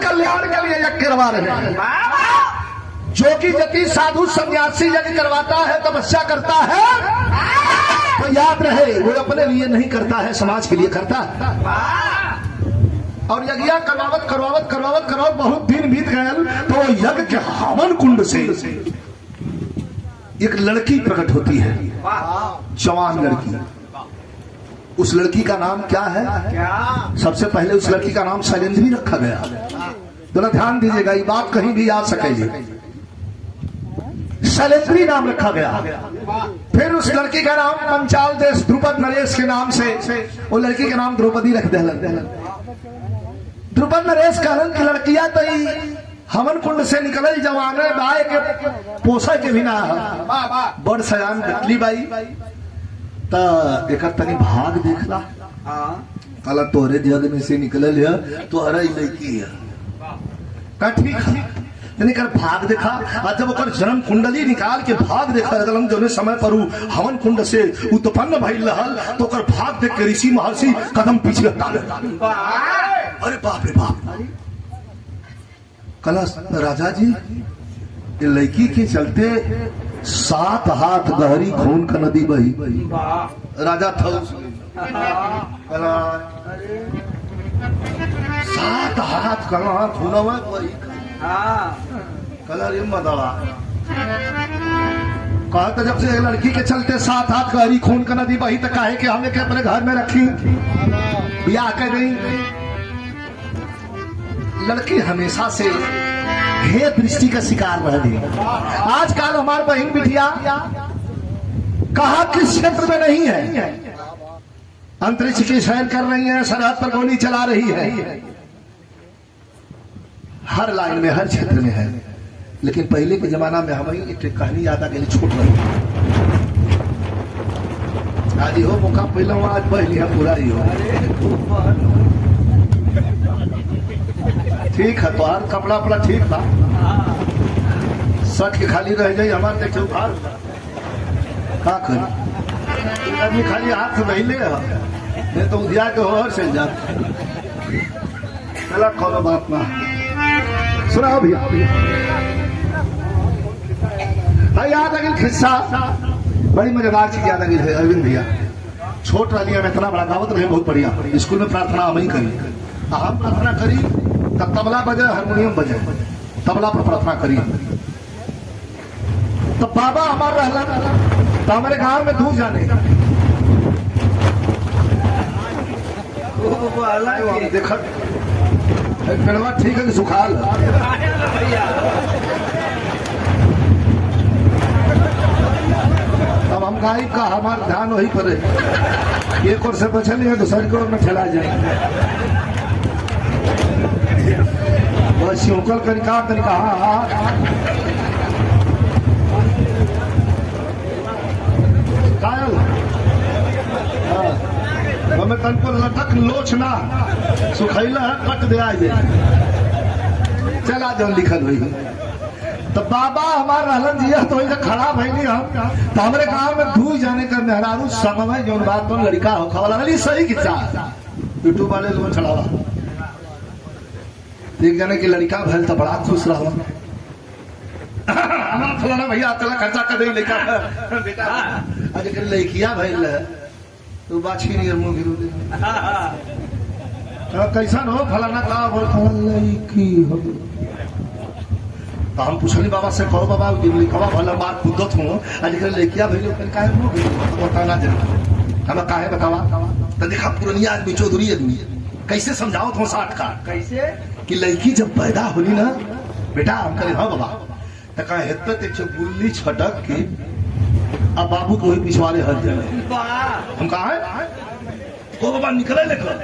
कल्याण के लिए यज्ञ करवा रहे हैं। जो कि यदि साधु सन्यासी यज्ञ करवाता है, तपस्या करता है, तो याद रहे वो अपने लिए नहीं करता है, समाज के लिए करता है। और यज्ञ करवावत बहुत दिन बीत गए तो यज्ञ के हवन कुंड से एक लड़की प्रकट होती है, जवान लड़की। उस लड़की का नाम क्या है? सबसे पहले उस लड़की का नाम शैलेंद्री रखा गया। जरा ध्यान दीजिएगा, ये बात कहीं भी आ सकेगी। शैलेंद्री नाम रखा गया। फिर उस लड़की का नाम पंचाल देश द्रुपद नरेश के नाम से वो लड़की का नाम द्रौपदी रख दिया। द्रुपद नरेश कहलन की लड़कियां तो हवन कुंड से निकल जवाने बाय के पोसा के भी ना बड़ सयान गटली बाई एक तनी भाग देखला कला तोहरे जग में से निकल तो हरा लड़की है का ठीक है कर भाग देखा। और जब ओकर जन्म कुंडली निकाल के भाग देखा लगलन जो समय पर हवन कुंड से उत्पन्न भइल रहल तो ओकर भाग देख के ऋषि महर्षि कदम पीछे हटा ले। अरे बाप रे बाप, कला राजा जी ये लड़की के चलते 7 हाथ गहरी खून का नदी बही। राजा था 7 हाथ कला खूनवा बही। कला रे मदवा कहा तो जब से लड़की के चलते 7 हाथ गहरी खून का नदी बही तो काहे कि हमें के अपने घर में रखी ब्याह कर गई। लड़की हमेशा से हे दृष्टि का शिकार रह गई। आजकल हमारी बहन बिटिया कहा किस क्षेत्र में नहीं है, अंतरिक्ष की सैर कर रही है, सरहद पर गोली चला रही है, हर लाइन में हर क्षेत्र में है। लेकिन पहले के जमाना में हमें एक कहानी याद आ गई, छोट रही आज हो मौका पहले आज पहली है पूरा ही हो। ठीक है तो आज कपड़ा अपना ठीक था, सट के खाली रह जाए हमारे देखे उखाड़ का करी आदमी खाली हाथ से नहीं ले नहीं तो उधिया के हो से जा चला कोनो बात ना सुनाओ भैया। याद आ गई खिस्सा, बड़ी मजेदार चीज याद आ गई है अरविंद भैया। छोट रही में इतना बड़ा गावत रहे, बहुत बढ़िया। स्कूल में प्रार्थना हम ही करी, हम प्रार्थना करी तब तबला बजे हारमोनियम बजे, तबला पर प्रार्थना करी। तो बाबा हमारा रहला तो हमारे गांव में दूर जाने देखा पेड़वा ठीक है कि सुखाल अब हम गाय का हमारा ध्यान वही पर है। एक और से बचल है दूसरी को में ठेला जाएंगे बस उकल कनिका कनिका हमें तन को लटक लोचना सुखैला है कट दे आए चला जब लिखल हुई। तो बाबा हमारा रहलन जिया तो खड़ा भैली हम तो हमारे गांव में धूल जाने का मेहरारू समय जो बात तो लड़का हो खावा लगली सही किस्सा यूट्यूब वाले लोग चलावा एक जने की लड़का भैल तो बड़ा खुश रहा फलाना भैया चला खर्चा कर दे लड़का बेटा आज लड़किया भैल तो बाछी नहीं मुंह गिरू कैसा हो फलाना का लड़की हो। तो हम पूछली बाबा से कहो बाबा लिखवा भला बात खुदत हूँ आजकल लड़किया भैया काहे मुंह गिरू बताना जरूर हम काहे बतावा। तो देखा पुरनिया आदमी चौधरी आदमी कैसे समझाओ तुम 60 का कैसे कि लड़की जब पैदा होली ना बेटा हम कहे हाँ बाबा तो कहा हेत गुल्ली छटक के अब बाबू को ही पिछवाड़े हट जाए। हम कहा है ओ बाबा निकले लेकर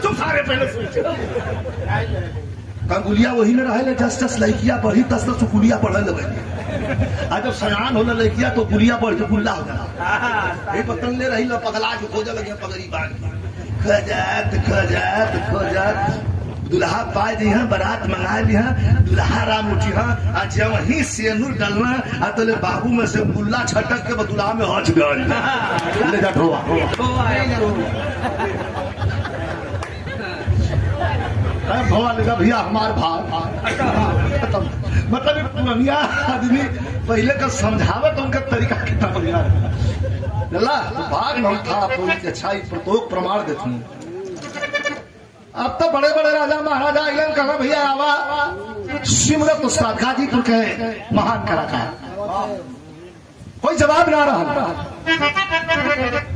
तुम सारे पहले गुलिया वही में रहे जस जस लड़किया बढ़ी तस तस गुलिया बढ़े लगे। आज जब सयान होला लड़किया तो गुलिया बढ़ के गुल्ला हो गया पतन ले रही पगला के खोजे लगे पगड़ी बांध खजात खजात खजात दुल्हा पाए दी है बारात मंगा ली है दुल्हा राम उठी है आज वही सेनुर डालना आतले बाबू में से गुल्ला छटक के दुल्हा में हच गए ले जा ढोवा भवा लेगा भैया हमार भाग मतलब पुरानिया आदमी पहले का समझावे तो उनका तरीका कितना बढ़िया भाग नहीं था की अच्छाई प्रतोक प्रमाण देते हैं। अब तो बड़े बड़े राजा महाराजा इलन कहना भैया आवा सिमरत उस्ताद गाजीपुर के महान कलाकार कोई जवाब ना रहा।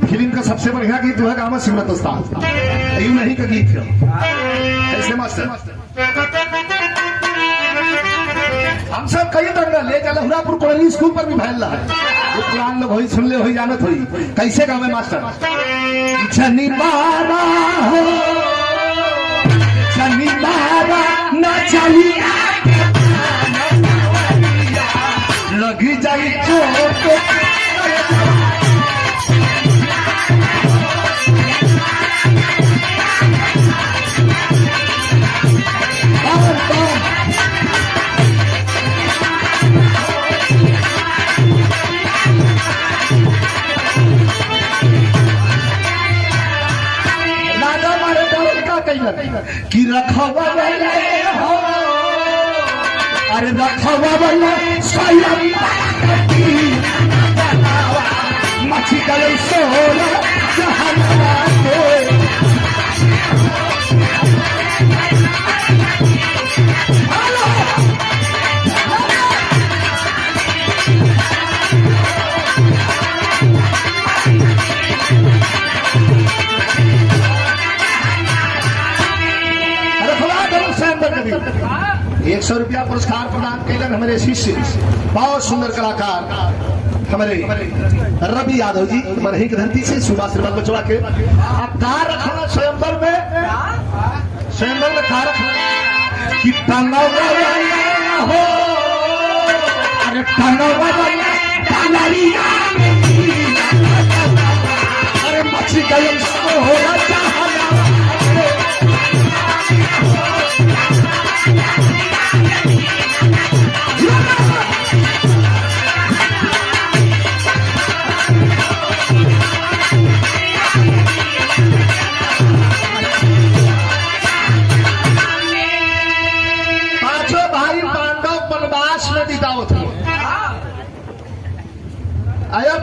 फिल्म का सबसे बढ़िया गीत हुआ गाँव सिमरत उस्ताद यू नहीं का गीत ऐसे मास्टर हम सब कई दंगल ले चल हुरापुर कॉलेज स्कूल पर भी फैल रहा है वो पुरान लोग सुन ले हो जानत हुई कैसे गावे मास्टर जनी मारा हो जनी मारा न चलिया लगी जाई चोट कि रखवा हो अरे रखवा मछी गल सोना ₹100 पुरस्कार प्रदान कैलन हमारे शिष्य बहुत सुंदर कलाकार हमारे रवि यादव जी मरही की धरती से सुभाष श्रीमद बचवा के कार रखना स्वयंवर में कार रखना कि हो अरे अरे मछली गलम हो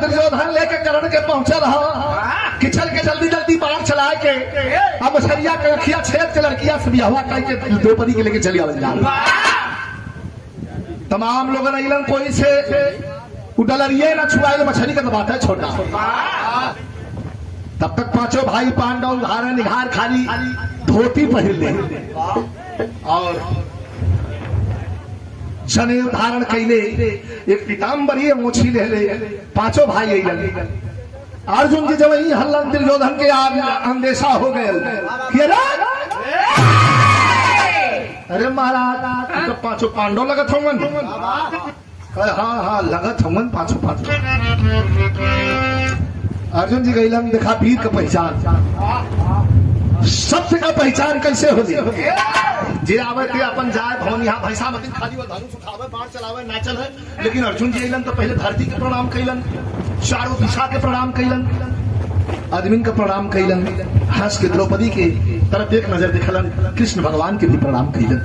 दुर्योधन लेके करण के पहुंचल रहा कि चल के जल्दी जल्दी बाढ़ चला के अब सरिया के रखिया छेद के लड़किया से बियाह करके द्रौपदी के लेके चली आवे तमाम लोग रहीलन कोई से उडलरिए ना छुआए मछली का तो बात है छोटा। तब तक पांचों भाई पांडव धारा निघार खाली धोती पहन ले और जने धारण कैले एक पीताम्बरी मोछी ले ले पांचों भाई अर्जुन जी जब वही हल्लन दुर्योधन के अंदेशा हो गए अरे महाराज तो पांचों पांडव लगत होंगन हाँ हाँ लगत होंगन पांचों अर्जुन जी गईलन देखा वीर का पहचान सबसे का पहचान कैसे हो जे आवे थे अपन जाए भवन यहाँ भैसा मत खाली धनुष उठावे बाढ़ चलावे नाचल है लेकिन अर्जुन जी अलन तो पहले धरती के प्रणाम कैलन चारों दिशा के प्रणाम कैलन आदमी का प्रणाम कैलन हंस के द्रौपदी के तरफ एक नजर दिखलन कृष्ण भगवान के भी प्रणाम कैलन।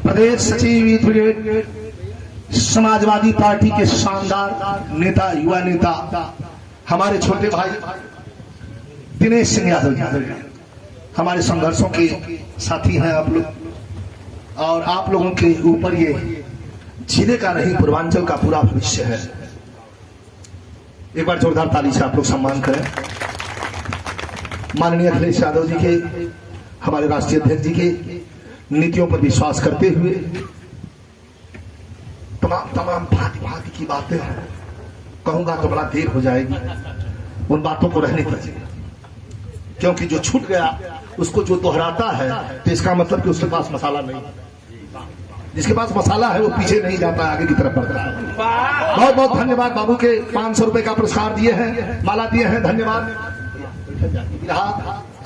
प्रदेश सचिव समाजवादी पार्टी के शानदार नेता युवा नेता हमारे छोटे भाई दिनेश सिंह यादव हमारे संघर्षों के साथी हैं आप लोग और आप लोगों के ऊपर ये जिले का नहीं पूर्वांचल का पूरा भविष्य है। एक बार जोरदार ताली से आप लोग सम्मान करें। माननीय अखिलेश यादव जी के हमारे राष्ट्रीय अध्यक्ष जी के नीतियों पर विश्वास करते हुए तमाम भांति की बातें कहूंगा तो बड़ा देर हो जाएगी, उन बातों को रहने दीजिए क्योंकि जो छूट गया उसको जो दोहराता है तो इसका मतलब कि उसके पास मसाला नहीं, जिसके पास मसाला है वो पीछे नहीं जाता आगे की तरफ बढ़ता है। बहुत बहुत धन्यवाद बाबू के 500 रुपए का पुरस्कार दिए हैं, माला दिए हैं, धन्यवाद।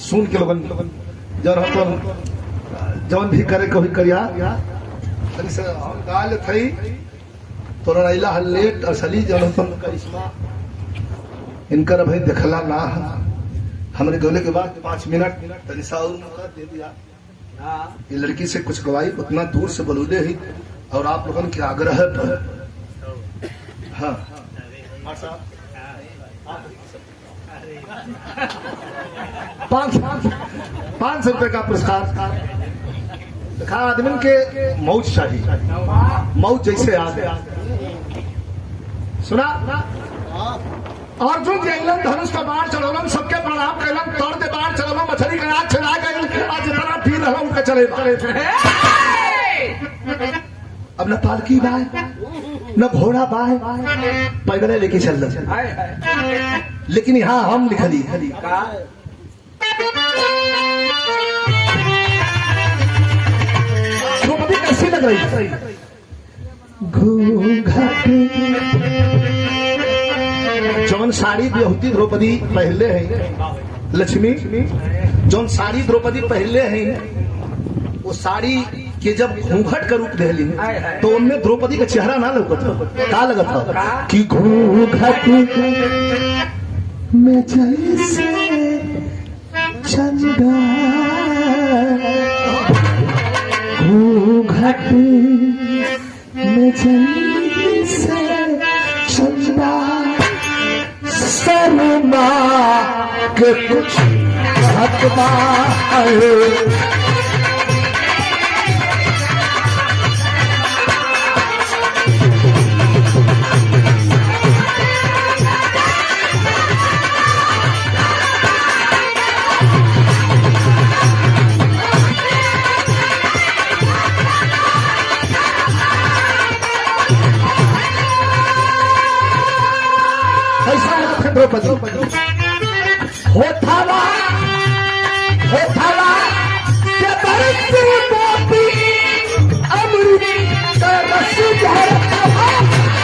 सुन के लोगन जौन भी करे कभी करिया गाल थई तो रैला हल्लेट असली जौन करिश्मा इनकर अभी देखला ना हमने गौले के बाद 5 मिनट तनिसा और मौका दे दिया। ये लड़की से कुछ गवाही उतना दूर से बोलूदे ही और आप लोगों के आग्रह पर हाँ 500 रुपए का पुरस्कार देखा आदमी के मौज चाहिए मौज जैसे आ गया सुना अर्जुन जैलन धनुष का बाण चढ़ौलन सबके प्रणाम कैलन तोड़ दे बाण चढ़ौलन मछली का नाक चढ़ा गए आज नारा फिर रहूं के चले अब न पालकी बाय न घोड़ा बाय पैदल लेके चल रहे लेकिन यहाँ हम लिखली द्रौपदी कैसी लग रही जौन साड़ी बेहुती द्रौपदी पहले है लक्ष्मी जौन साड़ी द्रौपदी पहले है वो साड़ी के जब घूंघट का रूप दे ली तो उनमें द्रौपदी का चेहरा ना लगता का लगता कि घूंघट में जैसे चंदा घूंघट में जैसे चंदा शर्मा के कुछ हकमा द्रौपदी होठावा के बरसी मोती अमृत का रस झरता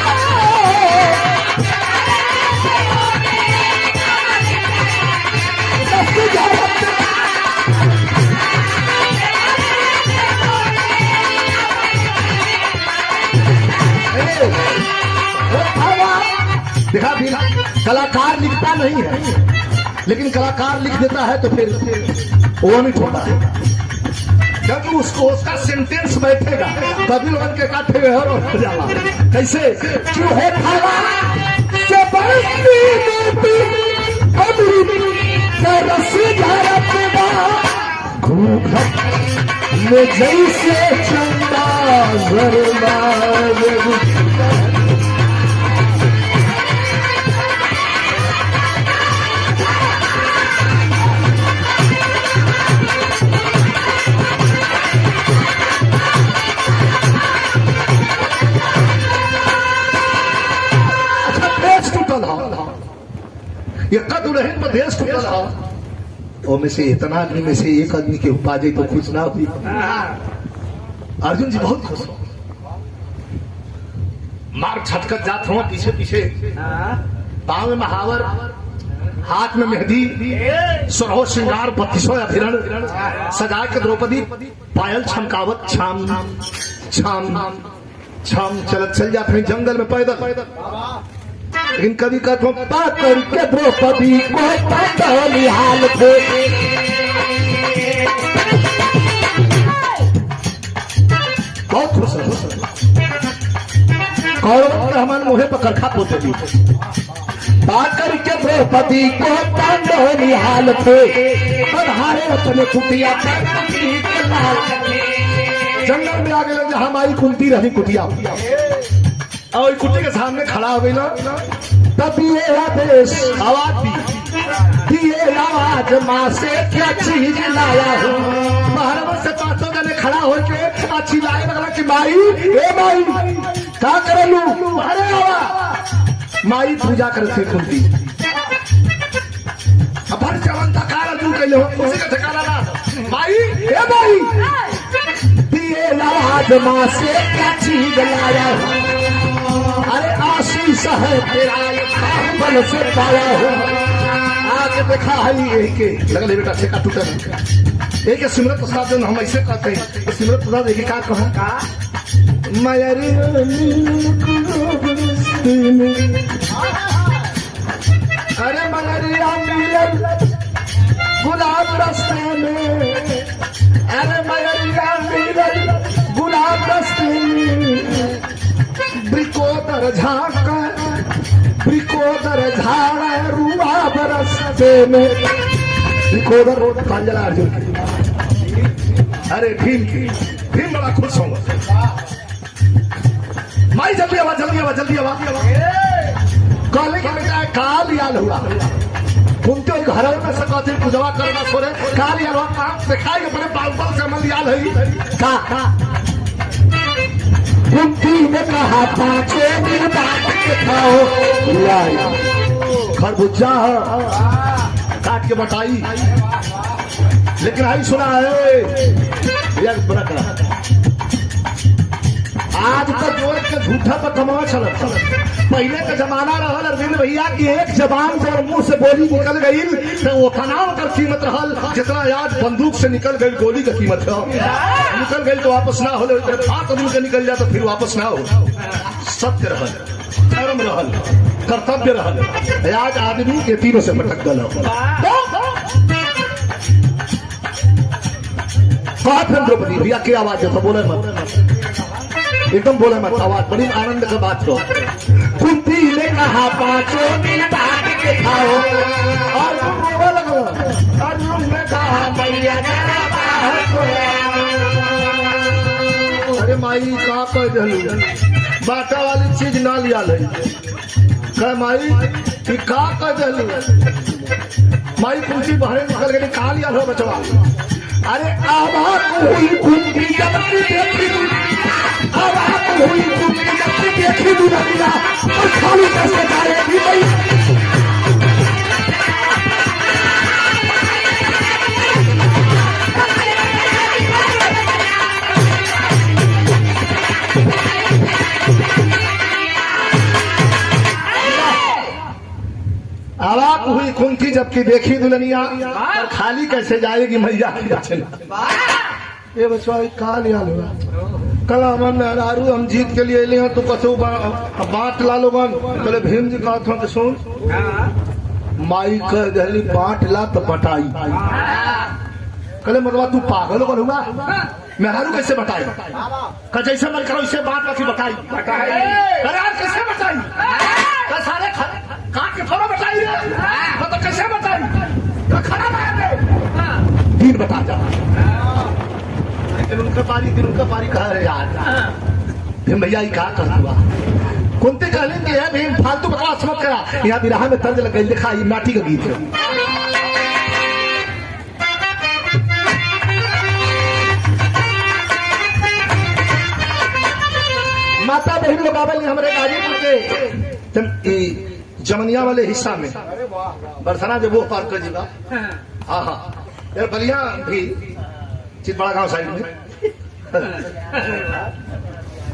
देखा भी कलाकार लिखता नहीं है लेकिन कलाकार लिख देता है तो फिर वो नहीं छोटा है जब उसको उसका सेंटेंस बैठेगा तभी लोगों के काटे हुए और जाला कैसे क्यों है खावा से बरसी मोती अमृत का रस झरता घूंघट में जैसे चंदा शर्मा ये कद रहे पर देश को चला और में से इतना आदमी में से एक आदमी के उपाजे तो खुश ना हुई अर्जुन जी बहुत खुश हो मार छटकत जात हुआ पीछे पीछे पांव में महावर हाथ में मेहंदी सुरहो श्रृंगार 3200 अभिरण सजा के द्रौपदी पायल छमकावत छाम छाम छाम चलत चल जाते हैं जंगल में पैदल लेकिन कभी कभी पाकर के द्रौपदी को हाल थे बहुत खुश है कौरव हमारे मुहे पर करखा पोते दी पाकर के द्रौपदी को हाल थे पधारे अपने कुटिया जंगल में आगे लग जहां हमारी कुंती रही कुटिया और कुत्ते के सामने खड़ा हो गई ना तब ये आदेश आवाज दी ये आवाज माँ से क्या चीज लाया हूँ महाराज से 500 जने खड़ा हो के अच्छी लाए लगा कि माई ए माई क्या करे लू अरे बाबा माई पूजा करते कुंती अपन चवन तकार तू कहले हो उसी का ठिकाना ना माई ए माई ये आवाज माँ से क्या चीज लाया हूँ अरे आशीष है तेरा बल से पाया हो आगे देखा है के लगल बेटा ठेका टूटा एक सिमरत प्रसाद जो हम ऐसे कहते हैं सिमरत प्रसाद एक का कहो का मायरी अरे मगरिया मिलन झाकर झाक प्रिकोदर झाड़ रुआ बरसते में प्रिकोदर रोड कांजला अर्जुन। अरे भीम बड़ा खुश होगा। माई जल्दी आवा जल्दी आवा जल्दी आवा। काले के बेटा काल याल हुआ घूमते हुए घर में सकते पूजवा करना सोरे काल याल हुआ काम दिखाई अपने बाल से मन याल है का कुंती ने कहा पांचों दिन बात खाओ खरबूजा काट के बताई लेकिन आई सुना है यार बड़ा करा आज तक जोर के झूठा पर कमावा चल पहले का जमाना रहल अरविंद भैया की एक जबान से मुंह से बोली निकल गई तो वो तनाव कर कीमत रहल जितना आज बंदूक से निकल गई गोली का कीमत है निकल गई तो वापस ना हो 5 आदमी का निकल जाए तो फिर वापस ना हो। सत्य रहल धर्म रहल कर्तव्य रहल आज आदमी के तीनों से भटक गल द्रौपदी भैया की आवाज है तो बोले मत एकदम बोले मत आवाज बड़ी आनंद का बात हो। कुंती ने कहा पांचों दिन बात के खाओ और ने कहा मैया अरे माई का कह दिलू बाटा वाली चीज ना लिया ले कह माई कि का कह दिलू माई कुंती बाहर निकल गई का लिया लो बचवा। अरे आवाज हुई कुंती जब देखी दुनिया और खाली कैसे जाएगी भाई आवाज हुई कुंती जबकि देखी दुल्हनिया और खाली कैसे जाएगी मैया की दक्षिण। ये बचवा का लिया लूंगा कल हमन मेहरारू हम जीत के लिए लिए तो कसो बांट ला लो बोले भीम जी कहा था सुन माई कह दहली बांट ला तो बटाई कले मतलब तू पागल हो होगा मेहरारू कैसे बताई का जैसे मन करो इसे बांट रखी बताई अरे यार कैसे बताई का सारे काट के थोड़ा बताई तो कैसे बताई खड़ा दिन बता जा उनका पारी कहा रहे यार भीम भैया ही कहा कर हुआ कुंती कहलेंगे है भीम फालतू बकवास मत करा यहाँ बिरहा में तर्ज लग गई देखा ये नाटी का गीत है। माता बहन लोग आवे हमारे गाजीपुर के जमनिया वाले हिस्सा में बरसना जब वो पार कर जीवा हाँ हाँ यार बलिया भी चितबड़ा गांव साइड में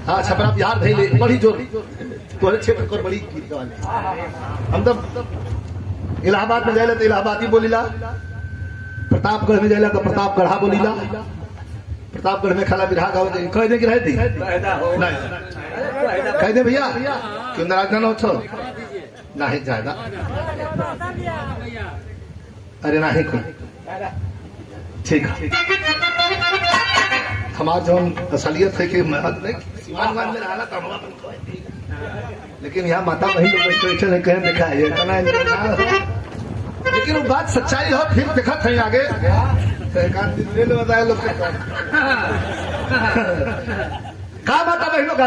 हाँ छपरा बिहार भेले बड़ी जोर तोहरे क्षेत्र कर बड़ी हम तब इलाहाबाद में जाए तो इलाहाबादी बोलीला प्रतापगढ़ में जाए तो प्रतापगढ़ा बोलीला प्रतापगढ़ में खाला बिरहा गाँव कह दे कि रहती कह दे भैया क्यों नाराज ना हो नहीं ज्यादा अरे नहीं कोई ठीक है हमार जो असलियत है कि लेकिन यहाँ माता बहन लोग बैठे नहीं कहें देखा है लेकिन वो बात सच्चाई हो फिर देखा था आगे बताया लोग का माता बहन लोग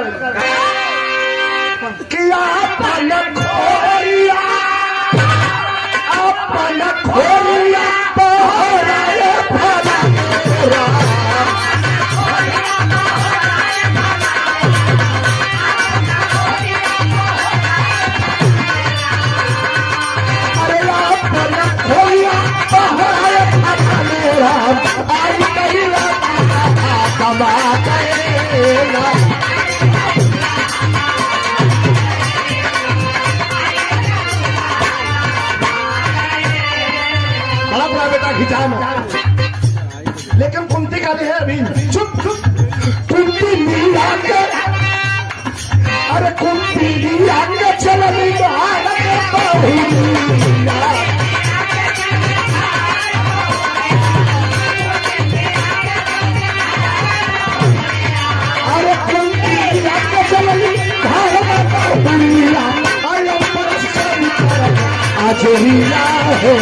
किया बड़ा बेटा खिंचा लेकिन कुंती का है अभी चुप कुंती अरे कुंती चल अरे कुंती जोरिया हो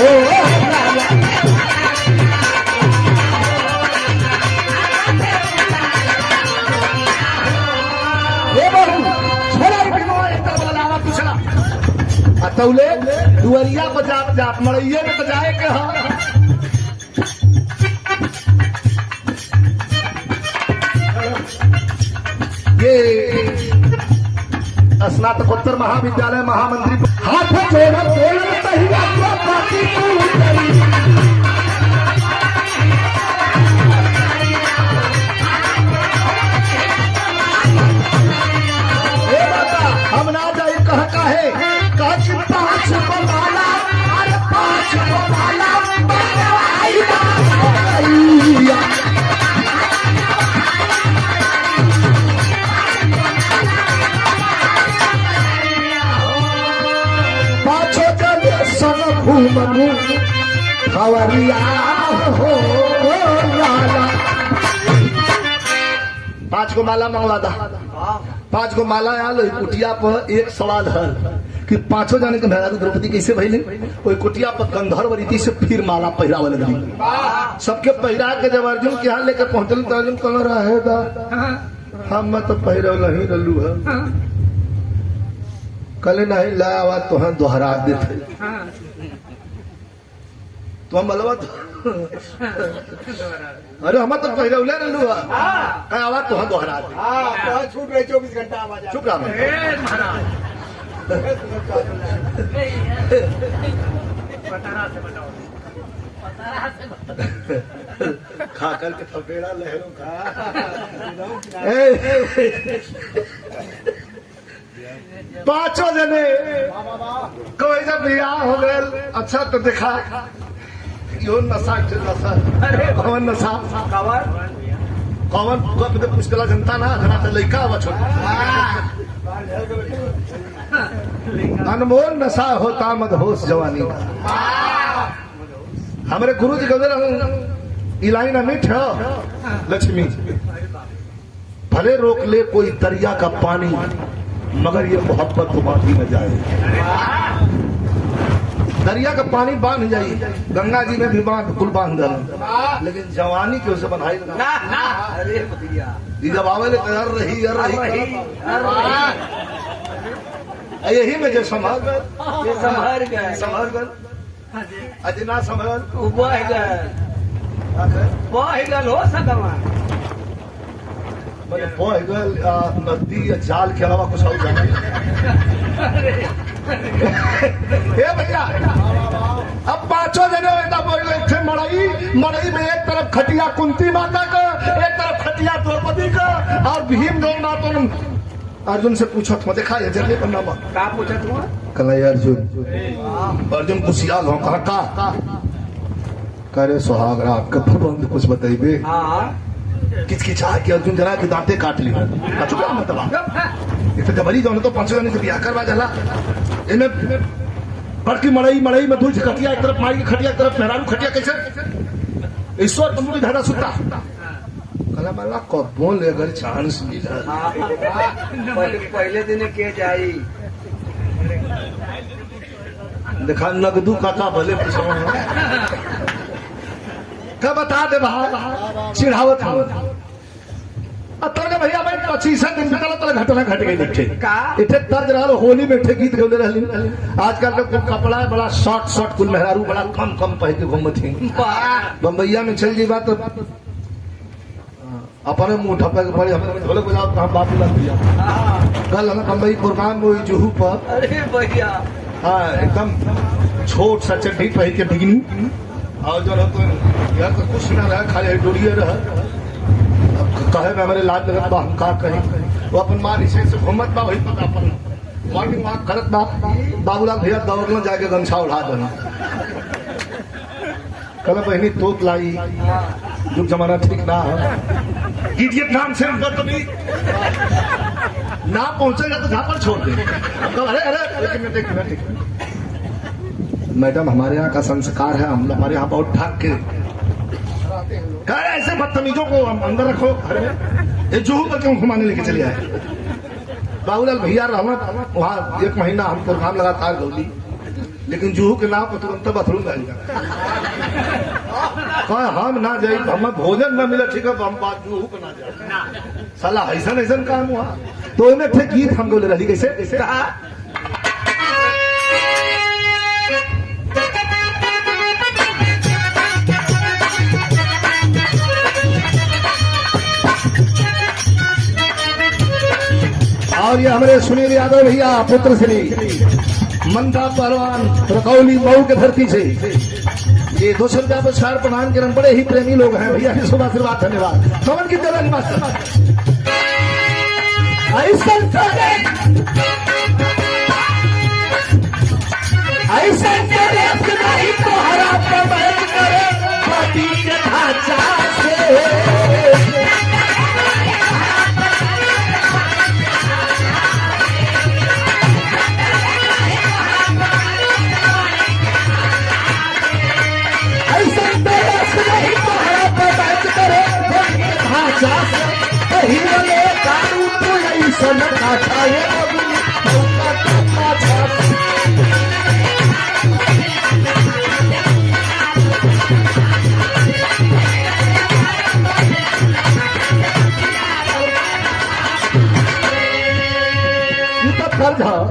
तौले दुअरिया बजात जात मड़ैये में बजाए के हाँ ये स्नातकोत्तर महाविद्यालय महामंत्री हाथ जोड़ हम ना जाए कह का है कि 5 को माला अरे 5 को माला पाछो चले सब घूमू खवरिया हो लाला 5 को माला मंगवा दा 5 को माला आल कुटिया पर एक सवाल है कि 5 जाने के मेहरारू द्रौपदी कैसे भइले कोई कुटिया पर गंधर्व रीति से फिर माला पहिरावे लगली सबके पहिरा के जब अर्जुन के यहाँ लेकर पहुंचल तो अर्जुन कह रहा है दा हम तो पहिरव नहीं रलू है कल नहीं लावा तो हम दोहरा देते तो हम बलवा अरे हम तो पहिरवले रलू है कह आवाज तो हम दोहरा दे छूट रहे 24 घंटा आवाज चुप रहा खा कर के थपेड़ा लहरों का पांचों जने कोई जब बियाह हो गए अच्छा तो देखा यो नशा कौन नशा कौन पुष्कला जनता ना घना तो लड़का हुआ छोटा अनमोल नशा होता मदहोश जवानी का हमारे गुरु जी कहते इलाई ना मीठ लक्ष्मी भले रोक ले कोई दरिया का पानी मगर ये मोहब्बत तो बांधी न जाए दरिया का पानी बांध जाइए गंगा जी में भी बांध कुल बांध दल लेकिन जवानी क्यों से बंधाई जब आवे तैयार रही यही में जो संभाल गए अजना संभाल हो सकता नदी या जाल के अलावा कुछ और जाना भैया अब 5 जने थे मड़ई में एक तरफ खटिया कुंती माता का एक तरफ खटिया द्रौपदी का और भीम दोनों मातों अर्जुन से पूछो तुम देखा है जल्दी करना क्या पूछा तुम कल अर्जुन कुशियाल हो कहा करे सुहाग रात का प्रबंध कुछ बताइए किसकी चाह कि अर्जुन जरा के दांते काट ली मतलब जबरी जो तो 5 जने से ब्याह करवा जाला इनमें बड़की मड़ई में दूर खटिया एक तरफ मारी की खटिया एक तरफ मेहरारू खटिया कैसे ईश्वर तुम भी धारा सुता कला माला कब बोल अगर चांस मिला पहले दिन के जाई देखा नगदू काका भले क्या बता दे भाई चिढ़ावत तोने भैया भाई 25 दिन निकला तो घटना घट गई लिखे इथे तर्ज रहा होली में इथे गीत गौले रहली आजकल का कुल कपड़ा बड़ा शॉर्ट कुल मेहरारू बड़ा कम पहन के घूमत थी बम्बैया में चल जी बात अपने मुंह ठपे के पड़े हमने ढोलक बजाओ हम बापू लग दिया कल हम बम्बई प्रोग्राम में जुहू पर अरे भैया हाँ एकदम छोट सा चड्ढी पहन के बिगनी और जो तो यार तो कुछ ना रहा खाली डोरिए रहा कहे में हमारे लाज लगत बा हम का कहे वो अपन माँ निशे से घूमत बा वही पता अपन मॉर्निंग वॉक करत बा बाबूलाल भैया दौड़ना जाके गमछा उड़ा देना कल बहनी तोप लाई युग जमाना ठीक ना है इडियट नाम से तो नहीं ना पहुंचेगा तो झापड़ छोड़ दे अरे एक मिनट मैडम हमारे यहाँ का संस्कार है हम हमारे यहाँ बहुत ढक के कह ऐसे बदतमीजों को हम अंदर रखो घर में ये जुहू पर क्यों घुमाने लेके चले आए बाबूलाल भैया रहना वहाँ 1 महीना हम प्रोग्राम लगातार गौली लेकिन जूहू के नाम पर तुरंत बाथरूम जाएगा कहा हम ना जाए हम भोजन ना मिले ठीक है हम बात जूहू पे ना जाए साला ऐसा ऐसा काम हुआ तो इनमें फिर गीत हम बोले रही कैसे कैसे कहा और ये हमारे सुनील यादव भैया पुत्र श्री मंदा पहलवान रकौली मऊ के धरती से ये 200 रुपया पर छाड़ प्रदान के बड़े ही प्रेमी लोग हैं भैया की शुभ आशीर्वाद धन्यवाद कमन की जगह मास्टर ऐसा तो हरा करे पार्टी के ढांचा से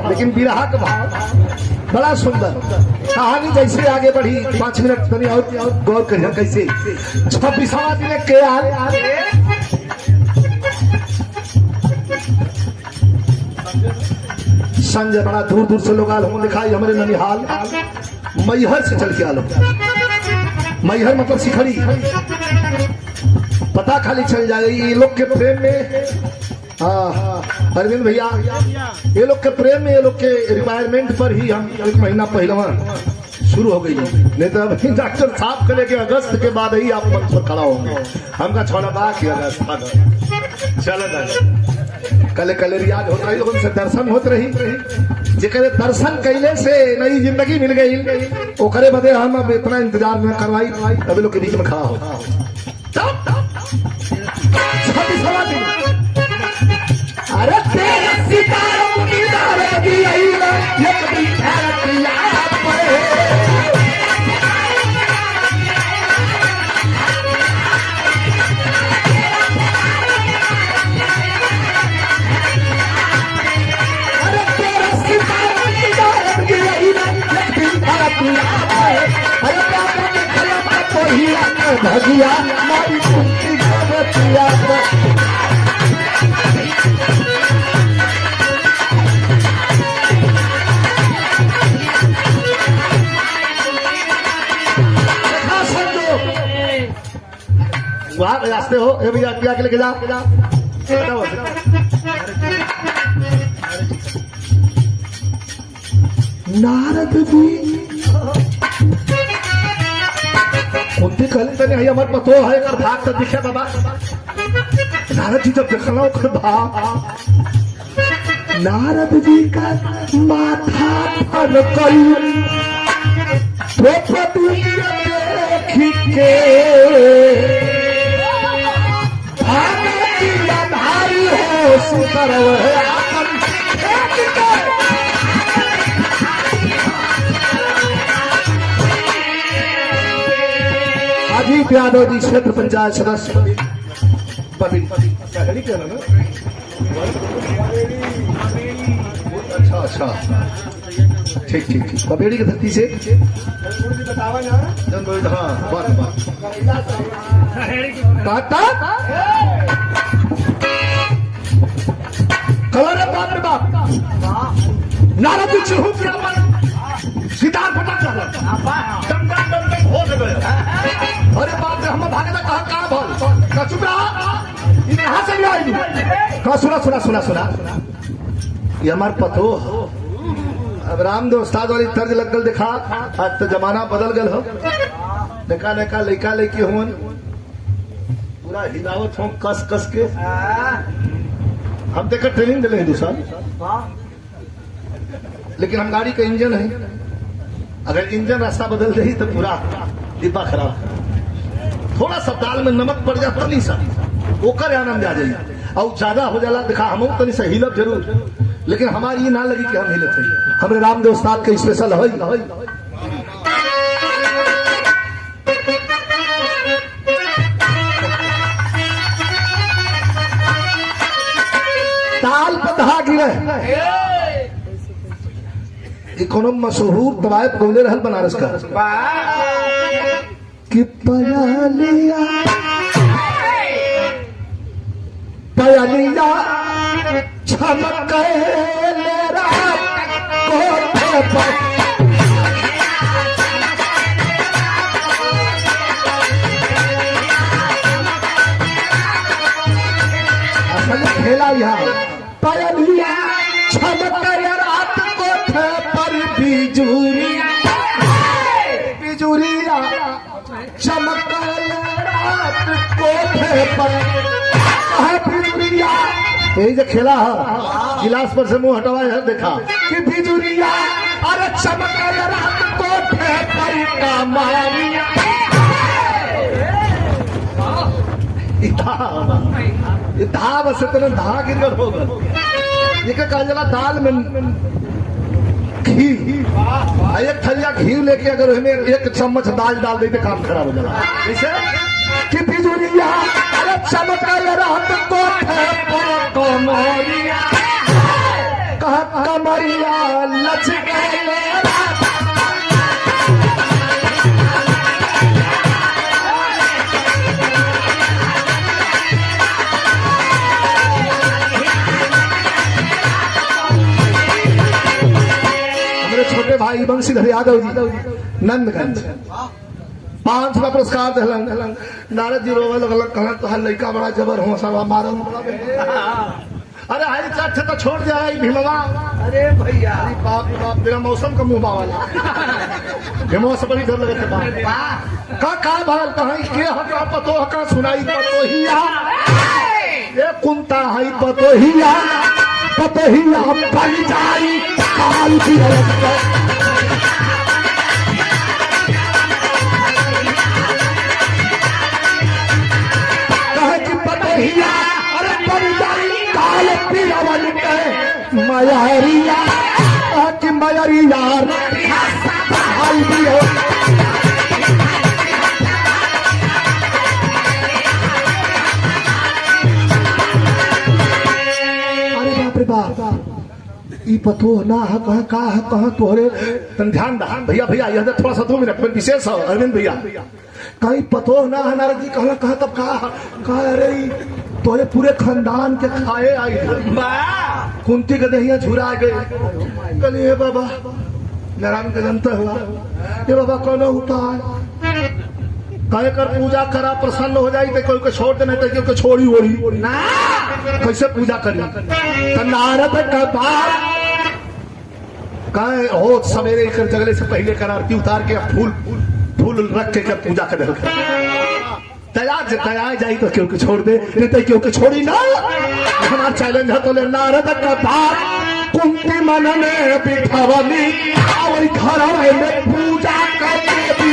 लेकिन बिरहा का भाव बड़ा सुंदर कहानी जैसे आगे बढ़ी 5 मिनट तनी और गौर करिए कैसे 26वां दिन के संजय बड़ा दूर दूर से लोग आल हम दिखाई हमारे ननिहाल मैहर से चल के आलो मैहर मतलब शिखरी पता खाली चल जाए ये लोग के प्रेम में अरविंद भैया ये लोग के प्रेम में ये लोग के रिक्वायरमेंट पर ही हम 1 महीना पहले शुरू हो गई नहीं तो अभी डॉक्टर साहब करे कि अगस्त के बाद ही आप मंच पर खड़ा होंगे हमका छोड़ा बाकी अगस्त चल कल रियाज होता रही उनसे दर्शन होत रही जेकरे दर्शन कैले से नई जिंदगी मिल गई ओकरे बदे हम अब इतना इंतजार न करवाई अभी लोग के बीच में खड़ा हो अरे तेरे सितारों की दावेगी यही ना ये कभी ठहरत याद पड़े अरे तेरे सितारों की दावेगी यही ना ये कभी ठहरत याद पड़े अरे बाबा के कलम को ही भगिया मारी कुंती गोबतिया रास्ते हो ए भैया क्या के लेके जा नारद जी उनके कहले तने हमार पतो है कर भाग तो दिखे बाबा नारद जी जब देखला ओकर भाग नारद जी का माथा फन कई देख के भारी हो सुतर अजीत यादव जी क्षेत्र पंचायत सदस्य अच्छा ठीक बबेड़ी की धरती से हाँ कलर बाप रे बाप नारद जी सितार फटक हो गए अरे बाप रे हम भागे कहा कहाँ भल चुप रहा यहाँ से भी आई कहा सुना ये हमार पतो अब रामदेव उस्ताद वाली तर्ज लगल देखा आज तो जमाना बदल गल हो देखा लड़का लड़की हुन पूरा हिलावत हो कस के हम देखा ट्रेनिंग दिले दूसरा लेकिन हम गाड़ी का इंजन है अगर इंजन रास्ता बदल दे तो पूरा डिब्बा खराब थोड़ा सा दाल में नमक पड़ जाता नहीं सा ओकर आनंद आ जाए और ज्यादा हो जाला देखा हम तनी से हिलब जरूर लेकिन हमारी ये ना लगी कि हम हिलत है हमारे रामदेव उस्ताद के स्पेशल है। ताल पर धा गिरे कोनो मशहूर तवायफ गौले रहल बनारस का कि पयालिया पयालिया चमक खेला यहाँ पयालिया चमक रात कोठे पर बिजुरिया बिजुरिया चमक रात कोठे पर बिजुरिया। यही जो खेला है गिलास पर से मुंह हटवा है देखा कि बिजुरिया अरे चमक रात कोठे पर कमारिया। धा बस इतने धा गिर कर होगा ये क्या कहा जला दाल में घी एक थलिया घी लेके अगर हमें एक चम्मच दाल डाल देते काम खराब हो जाला जैसे कि बिजुरिया अरे चमक रात कोठे पर कमरिया कहा कमरिया लचके छोटे भाई बंशीधर यादव जी नंदगंज 500 पुरस्कार दिलन। नारद जी रोवे लगल कहला तो लड़का बड़ा जबर हो सब मारन अरे हाय चाट तो छोड़ जाए भीमवा। अरे भैया बाप रे बाप तेरा मौसम का मुंह बावला भीमवा से बड़ी डर लगे बाप का भाल कहां के हका पतो हका सुनाई पतोहिया ये कुंता है पतोहिया पतोहिया बन जाई काल की पतोहिया अरे बन जाई काल की बन के मयरिया कि मयरिया हाल भी हो। ई पतो ना है कहाँ का है कहाँ तोहरे तन ध्यान दा भैया भैया यह थोड़ा सा 2 मिनट में विशेष है अरविंद भैया कहीं पतो ना है नारद जी कहला कहा तब कहा अरे तोरे पूरे खानदान के खाए आई कुंती के दहिया झुरा गए कहली हे बाबा नारायण के जनता हुआ ये बाबा कौन उपाय कहे कर पूजा करा प्रसन्न हो जाई तो कोई को छोड़ देना तो कोई छोड़ी ओड़ी ना कैसे पूजा करी नारद का बाप कहे हो सवेरे कर जगले से पहले कर आरती उतार के फूल फूल रख के कर पूजा कर तैयार जाई तो क्यों छोड़ दे नहीं तो क्यों छोड़ी ना। हमारा चैलेंज है तो ले नारद का बाप कुंती मन में बिठवली और घर में पूजा करती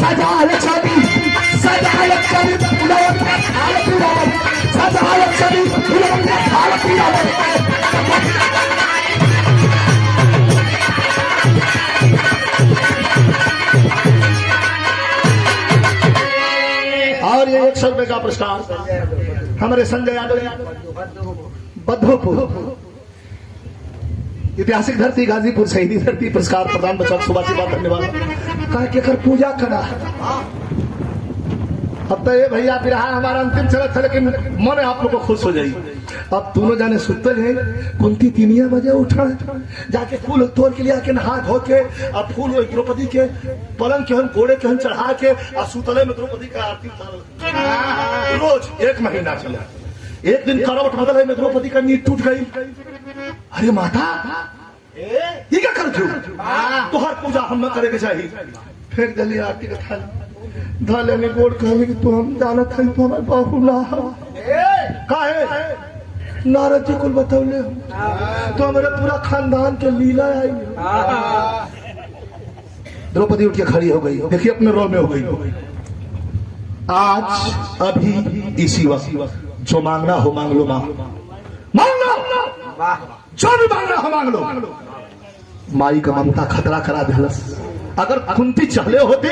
सजाल छवि सजाल छवि फूलों का थाल पीला सजाल छवि फूलों का थाल पीला। और ये 100 रुपए का पुरस्कार हमारे संजय यादव बद्धोपुर ऐतिहासिक धरती गाजीपुर शहीदी धरती पुरस्कार प्रदान बच्चा सुबह से बात धन्यवाद कहा के कर पूजा करा। अब तो ये भैया फिर हमारा अंतिम चलत है लेकिन मन आप लोग को खुश हो जाई। अब दोनों जाने सुतल है कुंती 3 बजे उठा जाके फूल तोड़ के लिया के नहा धो के अब फूल द्रौपदी के पलंग के घोड़े के चढ़ा के और सुतले में द्रौपदी का आरती उतारल रोज 1 महीना चला। एक दिन करवट बदले में द्रौपदी का नींद टूट गई। अरे माता ये क्या कर तो हर पूजा हम न करे के चाहिए फेंक दली आरती का थाली धाले में गोड़ कहले कि तू हम जानत है तू हमारे बाबू ना काहे नारद जी को बतौले तो हमारे पूरा खानदान के लीला आई। द्रौपदी उठ के खड़ी हो गई देखिए अपने रोल में हो गई आज अभी इसी वक्त जो मांगना हो मांग लो, मांग लो, वाह जो भी मांगना हो मांग लो। माई का ममता खतरा करा दिलस। अगर कुंती चहले होते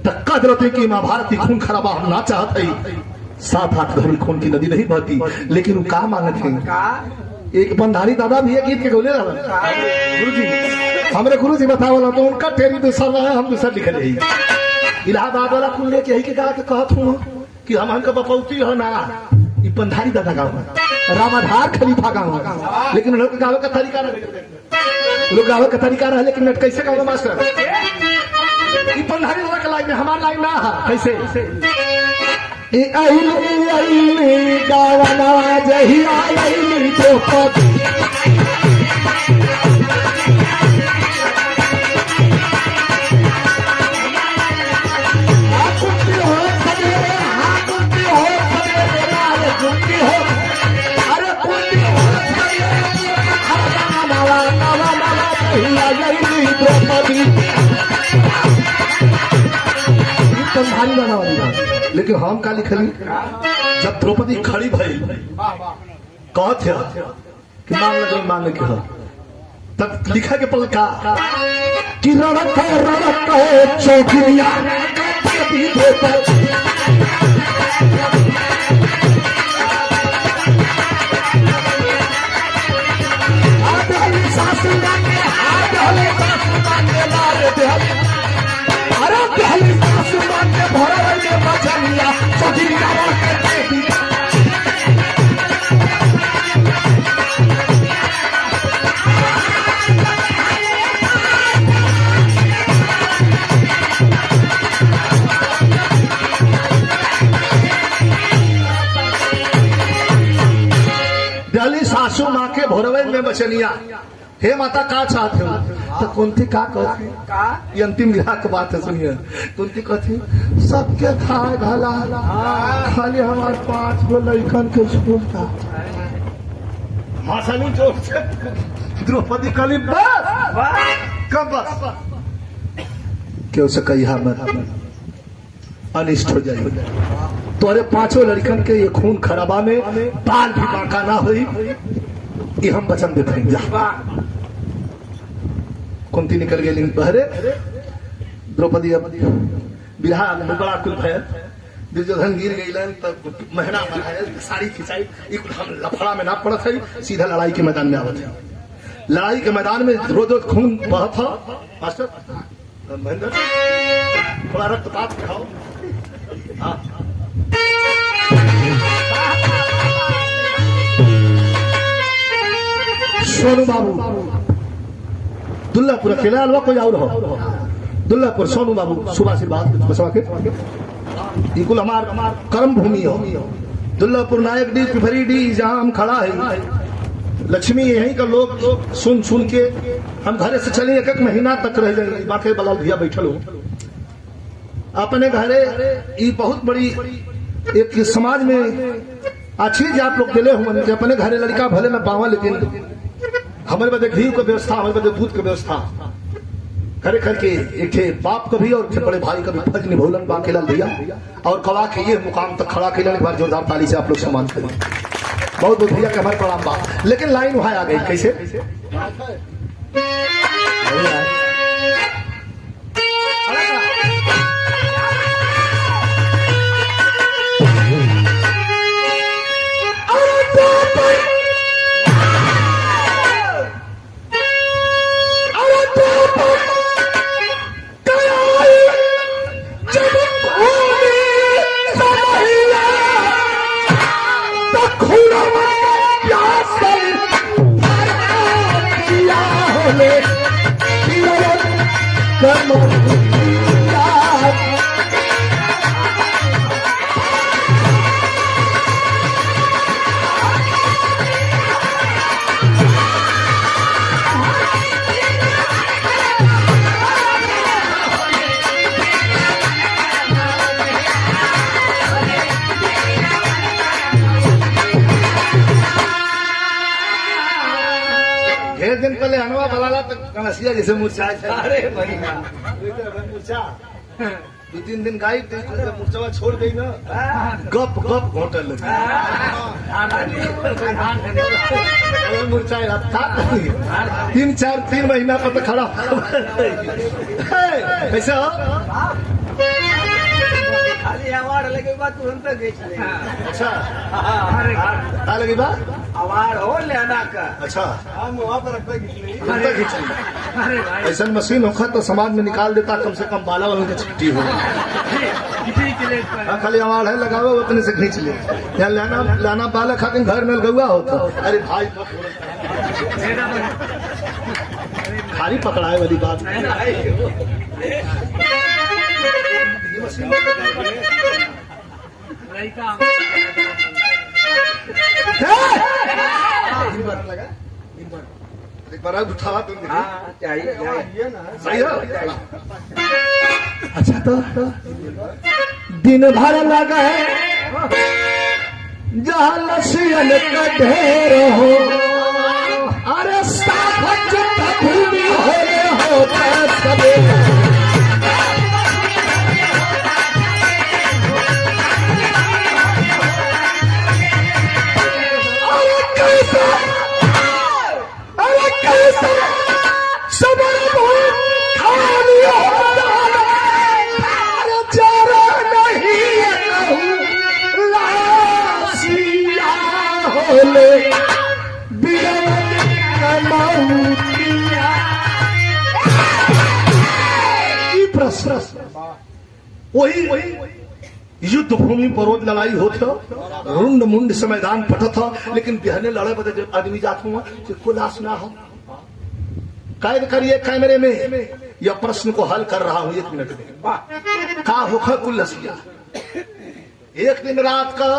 तो कह देते कि महाभारत की खून खराबा हम ना चाहते, 7-8 घड़ी खून की नदी नहीं बहती, लेकिन वो का मांगते हैं। का एक बंधारी दादा भी एक गीत के गोले गुरु जी, हमारे गुरु जी बतावला तो उनका तेरी दूसरा है, हम दूसरा लिख रहे। इलाहाबाद वाला कुल लेके यही के गा के कहत हूँ कि हम हमका बपौती हो ना, ये बंधारी दादा गाँव रामाधार खलीफा गाँव, लेकिन लोग गावे का तरीका रहे, लोग गावे का तरीका रहे, लेकिन नट कैसे गाँव मास्टर। ये बंधारी दादा का लाइन में हमारा लाइन ना है, कैसे गावना जहिया तो भारी बना वाली बात। लेकिन हम का लिखली, जब द्रौपदी खड़ी भई कहत है कि मांग लगे मांगे के हो, तब लिखा के पल का कि रड़क चौकिया सासू माँ के भोरवे में बचनिया, हे माता का चाहते हो, तो कुंती का कहती, ये अंतिम विवाह की बात है, सुनिए। कुंती कहती सबके खाए भला, खाली हमारे 5 गो लड़कन के स्कूल था। मासानी जोर से द्रौपदी कली बस कब बस क्यों से कही मत, अनिष्ट हो जाए। तोरे 5 लड़कन के ये खून खराबा में बाल भी बांका ना हुई, ये हम वचन देते हैं। जा कुंती निकल गई बहरे, द्रौपदी अब बिहार में बड़ा कुल भयल, दुर्योधन गिर गई तब महना साड़ी खिंचाई, हम लफड़ा में ना पड़त है, सीधा लड़ाई के मैदान में आवत है। लड़ाई के मैदान में रोज रोज खून बहत था। मास्टर महेंद्र थोड़ा रक्तपात दिखाओ। हाँ सोनू बाबू दुल्लापुर अकेला अलवा कोई और हो, दुल्लापुर सोनू बाबू शुभ आशीर्वाद बसवा के इकुल हमार कर्म भूमि हो। दुल्लापुर नायक डी पिभरी डी जहाँ हम खड़ा है, लक्ष्मी यहीं का लोग सुन सुन के हम घरे से चले 1 महीना तक रह जाए। बाकी बलाल भैया बैठल हो अपने घरे, ये बहुत बड़ी एक समाज में अच्छी चीज आप लोग दिले हुए कि अपने घरे लड़का भले में पावा, लेकिन हमारे बदे घी का व्यवस्था, हमारे बदे दूध का व्यवस्था करे करके एक थे बाप को भी और बड़े भाई का भी फर्ज निभौलन बाकेला दिया और कवा के ये मुकाम तक खड़ा किया। एक बार जोरदार ताली से आप लोग सम्मान करें। बहुत बहुत भैया के हमारे प्रणाम बा। लेकिन लाइन वहां आ गई कैसे, दिन पहले हनवा बलाला तो कनसिया जैसे मुरझा। अरे भैया मुरझा 2-3 दिन गाई तो मुर्चवा छोड़ गई ना गप गप घोटल लगी मुर्चा था 3 महीना पर तो खड़ा कैसे हो खाली अवार्ड लगे बाद तुरंत बेच ले अच्छा क्या लगी बात अवार्ड हो लेना का अच्छा हम वहाँ पर रखते खींच ली ऐसा मशीन होखा तो समाज में निकाल देता कम से कम बाला वालों की छुट्टी हो खाली आवाज है लगाओ अपने से खींच ले या लाना बाला खातिर घर में गौआ होता अरे भाई खाली पकड़ाए वाली बात एक बार उठावा तुम चाहिए ना सही है अच्छा तो दिन भर लगा है जहाँ लसियन का ढेर हो अरे साफ भूमि हो रे होता सबे वही युद्ध भूमि पर रोज लड़ाई होती रुंड मुंड से मैदान पटत था लेकिन बिहने लड़े बदे जब आदमी जात हुआ को लाश ना हो कैद करिए कैमरे में यह प्रश्न को हल कर रहा हूं 1 मिनट में का होखा कुल लसिया एक दिन रात का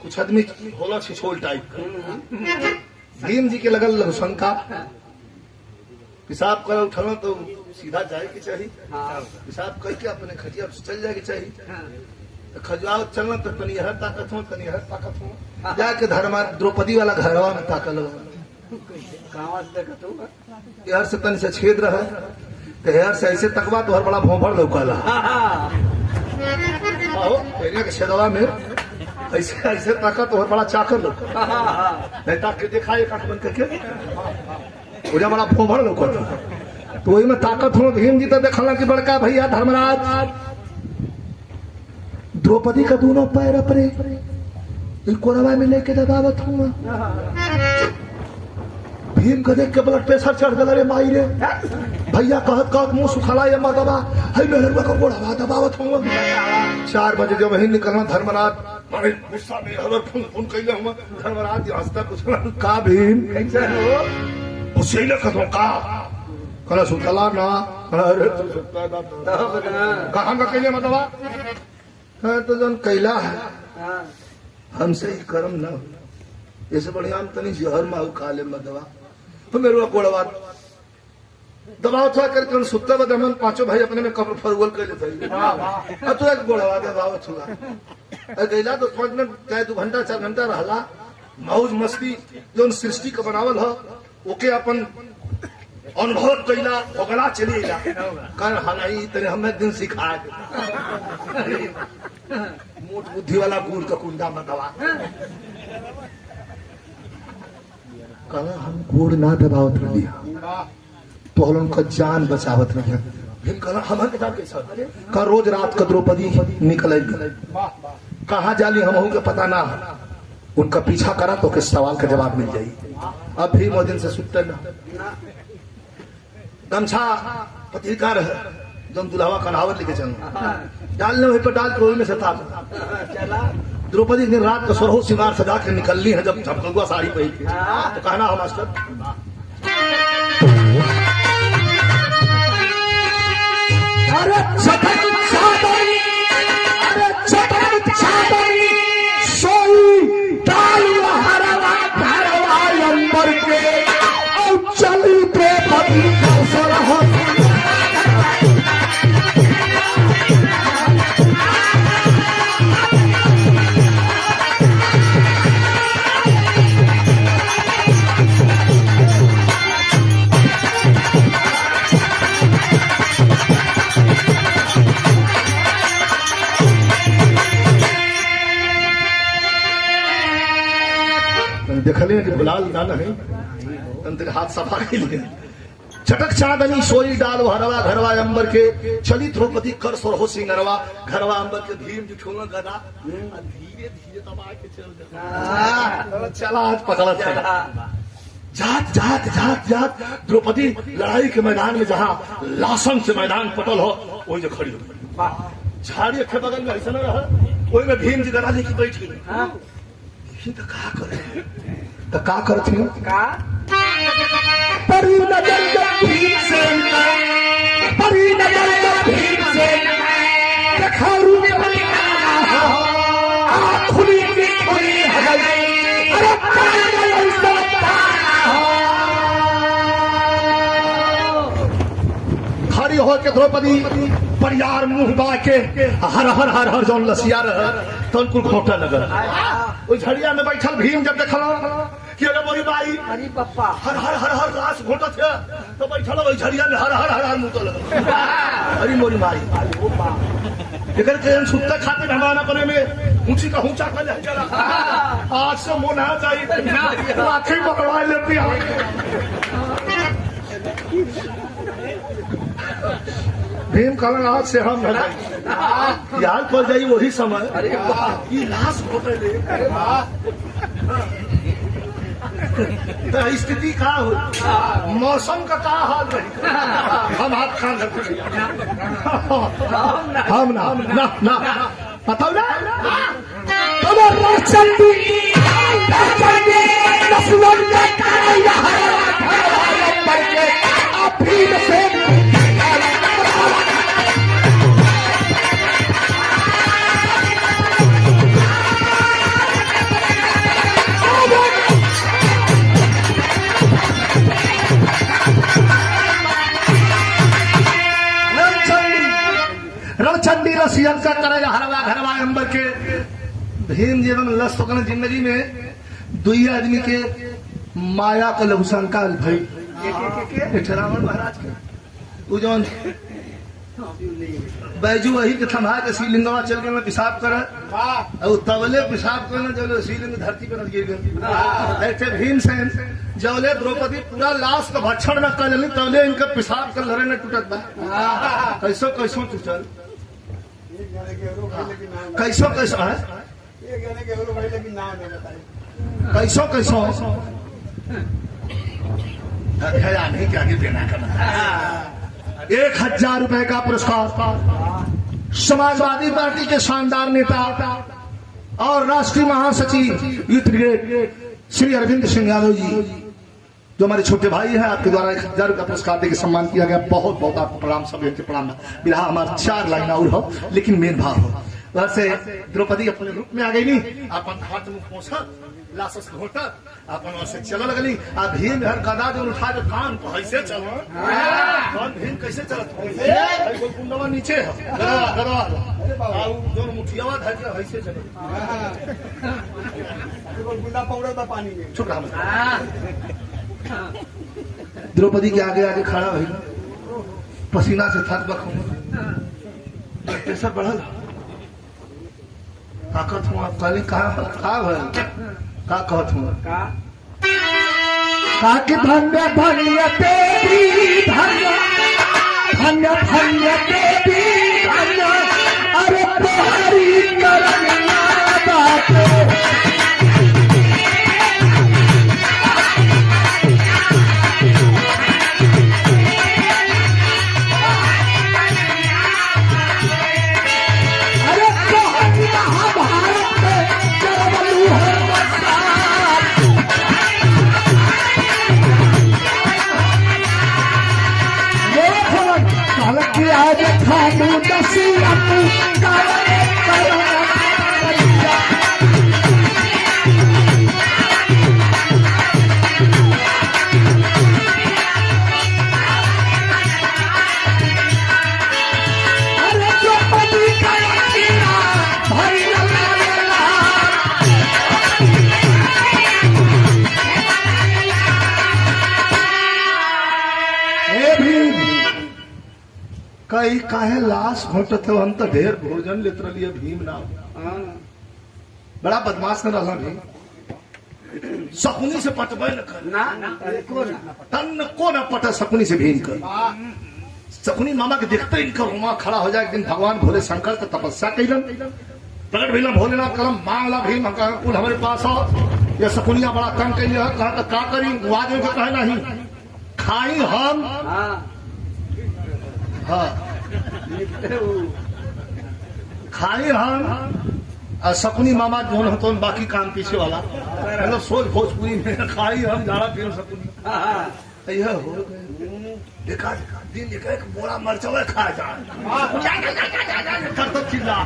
कुछ आदमी होला छिछोल टाइप का भीम जी के लगल शंका पेशाब कर उठना तो सीधा जाए की चाहिए पेशाब करके अपने खजिया चल जाए की चाहिए खजुआ चलना तो तनी हर ताकत हो जाके धर्मा द्रौपदी वाला घरवा में ताकत यार से तन से छेद रहा तो यार से ऐसे तकवा तो हर बड़ा भोंभड़ लौकाला के छेदवा में ऐसे ऐसे ताकत तो हर बड़ा चाकर लौका नहीं ताक के देखा एक आंख बंद करके मुझे बड़ा भोंभड़ लौका तो वही में ताकत हो भीम जी तो देखला कि बड़का भैया धर्मराज द्रौपदी का दोनों पैर अपने कोरवा में लेके दबावत हूँ भीम को देख के ब्लड प्रेशर चढ़ गया रे माई रे भैया कहत मुंह सुखला ये मत दबा है मेहरबा का गोड़ा दबावत हूँ 4 बजे जब वही निकलना धर्मराज बड़े गुस्सा में हर फोन कैले हुआ धर्मराज हंसता कुछ का भीम कैसे हो उसे लखत का कला सुतला ना अरे कहां का कैले मतवा तो जन कैला है हमसे ही कर्म ना ऐसे बढ़िया हम तनी जहर माऊ काले मदवा तो मेरे को गोड़वा दबाव था करके सुत्ता बद हम 5 भाई अपने में कब्र फरवल कर लेते अब तो एक गोड़वा दबाव छुआ गैला तो समझ में चाहे 2 घंटा 4 घंटा रहला मौज मस्ती जो सृष्टि का बनावल है ओके अपन अनुभव कैला ओगला चली जा कर हनाई तेरे हमें दिन सिखा मोट बुद्धि वाला गुड़ का कुंडा में दबा कहा हम गुड़ ना दबावत रहिया तो हम का जान बचावत रहिया फिर कहा हम के साथ का रोज रात का द्रौपदी निकल कहाँ जाली हम के पता ना उनका पीछा करा तो किस सवाल का जवाब मिल जाये अब भी मोदिन से सुनते ना गमछा पत्रिकार है जब दुल्हावा कन्हावत लेके चलना डालने वहीं पर डाल के में से था द्रौपदी दिन रात को सोरहो सिंगार सजा के निकलनी है जब झपकलुआ साड़ी पहन के तो कहना हो मास्टर अरे सोई डाल हरवा भरवा अंबर के और चली द्रौपदी सोरहो कि बुलाल ना नहीं तंत्र हाथ सफा के लिए चटक चांदनी सोई डाल हरवा घरवा अंबर के चली द्रौपदी कर सोरहो सिंगरवा घरवा अंबर के भीम जुठोंगा गदा धीरे धीरे दबा के चल चला आज पकड़ा चला जात जात जात जात द्रौपदी लड़ाई के मैदान में जहाँ लासन से मैदान पटल हो वही जो खड़ी हो झाड़ी के बगल में ऐसा न रहा वही में भीम जी गदा लेके बैठी तो का करे तो का करती हो का परी नजर भीम से परी नजर भीम से रखारू में खुली की खुली अरे खड़ी होके द्रौपदी परियार मुंह बा के हर हर हर हर जौन लसिया रह तो उनको खोटा नगर उस झड़िया में बैठल भीम जब देखल कि अरे मोरी बाई अरे पप्पा हर हर हर हर रास घोटा थे तो बैठल वही झड़िया में हर हर हर हर मुंह लगा अरे मोरी बाई एकर के सुत्ता खाते भगवान अपने में ऊंची का ऊंचा कर चला आज से मुंह ना चाहिए आखिर पकड़वा लेती है भीम कहना आज से हम याद पड़ जाई वही समय अरे वाह ये लाश घोटे ले तो स्थिति का हो मौसम का हाल रही हम हाथ खान हम ना ना ना बताओ ना रणचंडी रसियन का करे हरवा घरवा अंबर के भीम जीवन लस्त जिंदगी में दुई आदमी के माया का लघुशंका भाई रावण महाराज के तू जौन बैजू वही के थमा के शिवलिंगवा चल के मैं पेशाब कर और तबले पेशाब करना जब शिवलिंग धरती पर गिर गई ऐसे भीमसेन जबले द्रौपदी पूरा लाश का भक्षण न कर ली तबले इनका पेशाब कर लड़े न टूटत बा कैसो कैसो टूटल कैसो कैसो है कैसो कैसो नहीं के आगे देना करना 1000 रुपए का पुरस्कार समाजवादी पार्टी के शानदार नेता और राष्ट्रीय महासचिव यूथ ब्रिगेड श्री अरविंद सिंह यादव जी जो हमारे छोटे भाई हैं आपके द्वारा 1000 रुपया पुरस्कार देकर सम्मान किया गया बहुत बहुत आपको प्रणाम सब प्रणाम बिरहा हमारा 4 लाइन और हो लेकिन मेन भाव हो वैसे द्रौपदी अपने रूप में आ गई नहीं अपन हाथ मुंह पोछा लाशस घोटा अपन से चल लगली आ भीम हर गदा जो उठा के कान पर ऐसे चलो कौन भीम कैसे चलत कोई कुंडवा नीचे है गदा आ जो मुठियावा धर के ऐसे चलो गुंडा पाउडर बा पानी में छोटा द्रौपदी के आगे आगे खड़ा हुई पसीना से थक बक प्रेशर बढ़ल ताकत हुआ पहले कहा का कहत हूँ कि धन्य धन्य देवी धन्य धन्य धन्य देवी धन्य अरे तुम्हारी करना बात आज खानू दसिया कई काहे लाश घोटत हो हम तो ढेर भोजन लेत रहिए भीम नाम बड़ा बदमाश न रहला भीम शकुनी से पटबे न कर ना को ना तन को न पट शकुनी से भीम कर शकुनी मामा के देखते ही इनका रुमा खड़ा हो जाए। एक दिन भगवान भोले शंकर के तपस्या कैलन, प्रकट भैलन भोलेनाथ कलम मांगला भीम कुल हमारे पास हो। ये शकुनिया बड़ा तंग कैली है, कहा तो का करी वादे को कहे नहीं खाई हम हाँ खाई हम और शकुनी मामा जो होते हैं बाकी काम पीछे वाला मतलब सोच भोजपुरी में खाई हम झाड़ा फिर शकुनी यह हो देखा दिन देखा एक बोरा मरचा खा जाए चिल्ला।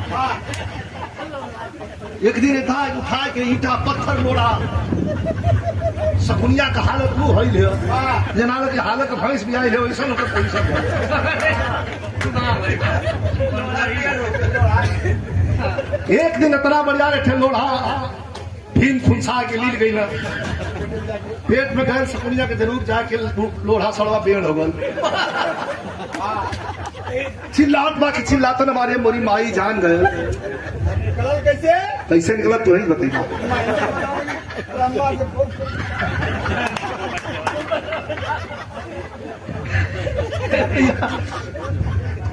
एक दिन था उठा के ईटा पत्थर मोड़ा शकुनिया का हालत वो है जना की हालत भैंस भी आई है वैसा एक दिन इतना बढ़िया रहे लोढ़ा भीम खुनसा के लील गई ना पेट में गए शकुनिया के जरूर जाके लोढ़ा सड़वा बेड़ हो गल चिल्लात बाकी चिल्लाते न मारे मोरी माई जान गए कैसे कैसे निकला तू ही बता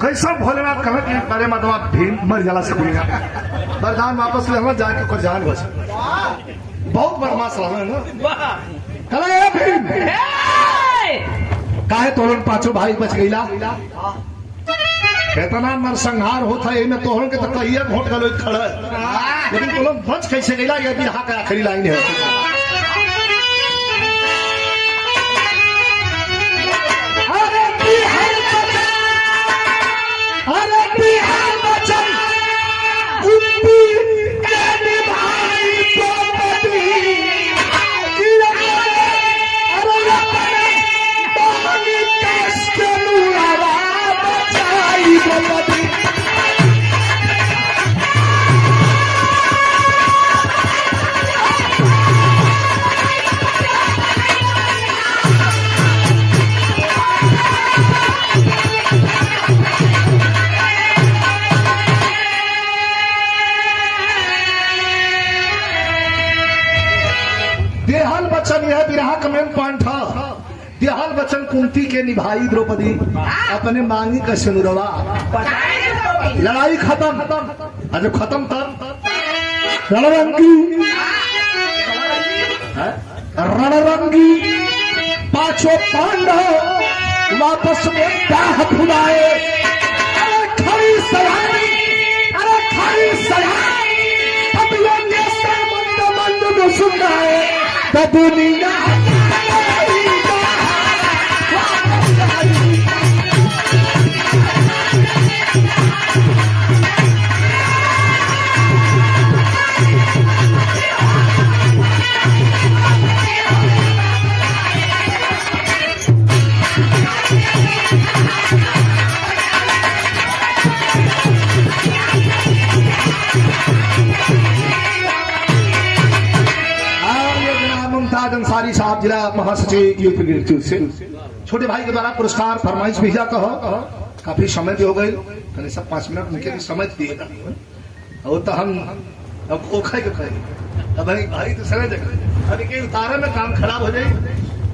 कैसा भोलेनाथ कहा कि अरे मदवा भीम मर जाला शकुनिया वरदान वापस ले जाके को जान बच बहुत बदमाश रहा ना कला भीम काहे तोरण पांचों भाई बच गईला केतना नरसंहार होता है में तोहन के तो कहिए घोट गलो खड़ा लेकिन तोलन बच कैसे गईला ये भी हां का आखिरी लाइन है। अरे बिहार बचन उम्मी के निभाई तो पति अरे पानी कष्ट लुआवा बचाई पति देहल बचन यह विरह का मेन पॉइंट था। देहल बचन कुंती के निभाई द्रौपदी अपने मांगी का सिनुरवा लड़ाई खत्म और जब खत्म तब रणरंगी पांचों पांडव वापस में दाह फुलाए खड़ी सयानी अरे खड़ी सयानी अब लोग मंद सुनाए दुनिया अंसारी साहब जिला महासचिव यूपी से छोटे भाई के द्वारा पुरस्कार फरमाइश भेजा कहो काफी समय भी हो गए कहीं सब 5 मिनट उनके भी समय दिएगा और तो हम अब वो खाए के खाए अब भाई तो समय जगह अभी के उतारे में काम खराब हो जाए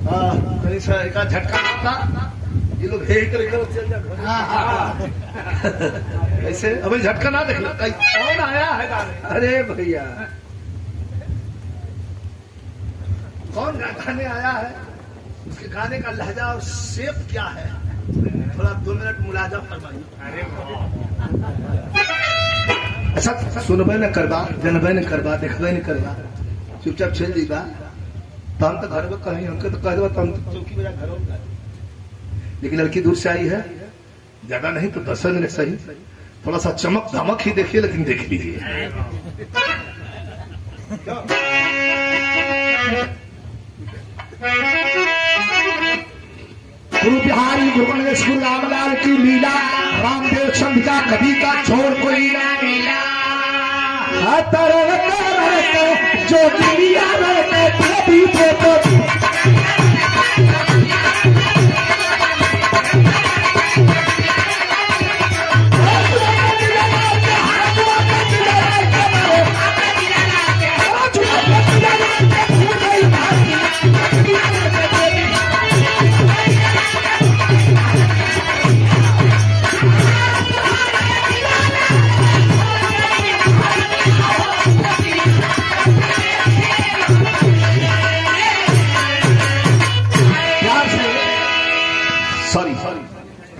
कहीं से एक झटका लगता ये लोग ऐसे अभी झटका ना देख लो कौन आया है अरे भैया कौन गाने आया है उसके गाने का लहजा और शेप क्या है थोड़ा 2 मिनट मुलाजा फरमाइए। अच्छा सुनबे न करबा जनबे न करबा देखबे न करबा चुपचाप चल दीबा तो हम तो घर में कहीं हमके तो कह देबा तो हम तो चौकी बजा घर में लेकिन लड़की दूर से आई है ज्यादा नहीं तो 10 मिनट सही थोड़ा सा चमक धमक ही देखिए लेकिन देख लीजिए। गुरु बिहारी गुरुगणेश गुरु रामलाल की लीला रामदेव चंद का कभी का छोड़ कोई ना मिला जो गिरिया रहते तो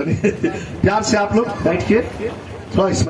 प्यार से आप लोग बैठ के थोड़ा इसमें